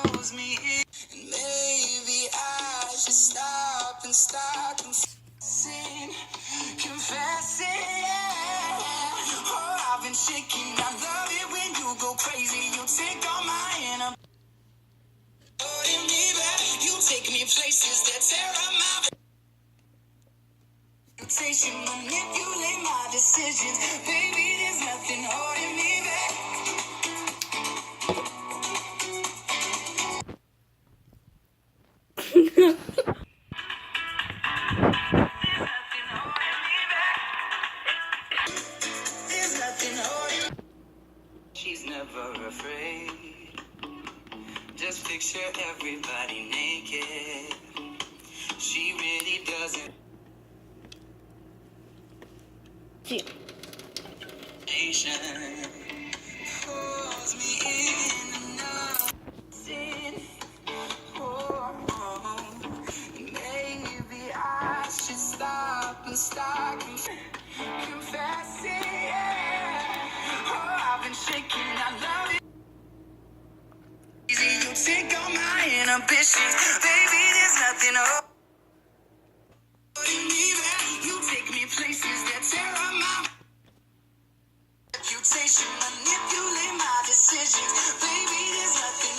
pulls me in. And maybe I should stop confessing, yeah. Oh, I've been shaking. I love it when you go crazy. You take all my inner. Holding me back. You take me places that tear up my reputation. Manipulate my decisions. Baby, there's nothing holding me back. There's nothing holding. She's never afraid. Just picture everybody naked. She really doesn't. Nation pulls me in enough. Oh, maybe I should stop confessing. Yeah. Oh, I've been shaking. I love it. You take all my inhibitions, baby. There's nothing holding me back. You take me places that tear up my reputation, manipulate my decisions, baby. There's nothing